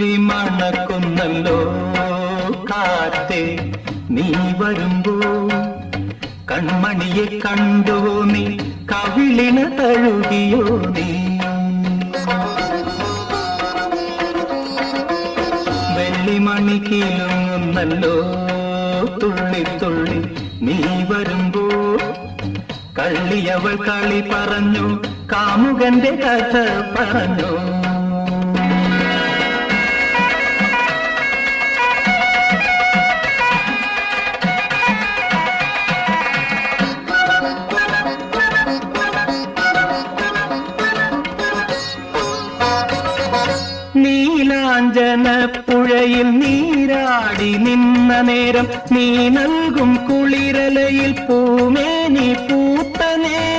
കസ്തൂരി മണക്കുന്നല്ലോ കാറ്റേ നീ വരുമ്പോ കൺമണിയെ കണ്ടോ നീ കവിളിന തഴുകിയോ നീ വെള്ളിമണി കീലുങ്ങുന്നല്ലോ തുള്ളി തുള്ളി നീ വരുമ്പോ കള്ളിയവൾ കളി പറഞ്ഞു കാമുകന്റെ കഥ പറഞ്ഞു നീലാഞ്ജന പുഴയിൽ നീരാടി നിന്ന നേരം നീ നൽകും കുളിരലയിൽ പൂമേനി പൂത്ത നേരം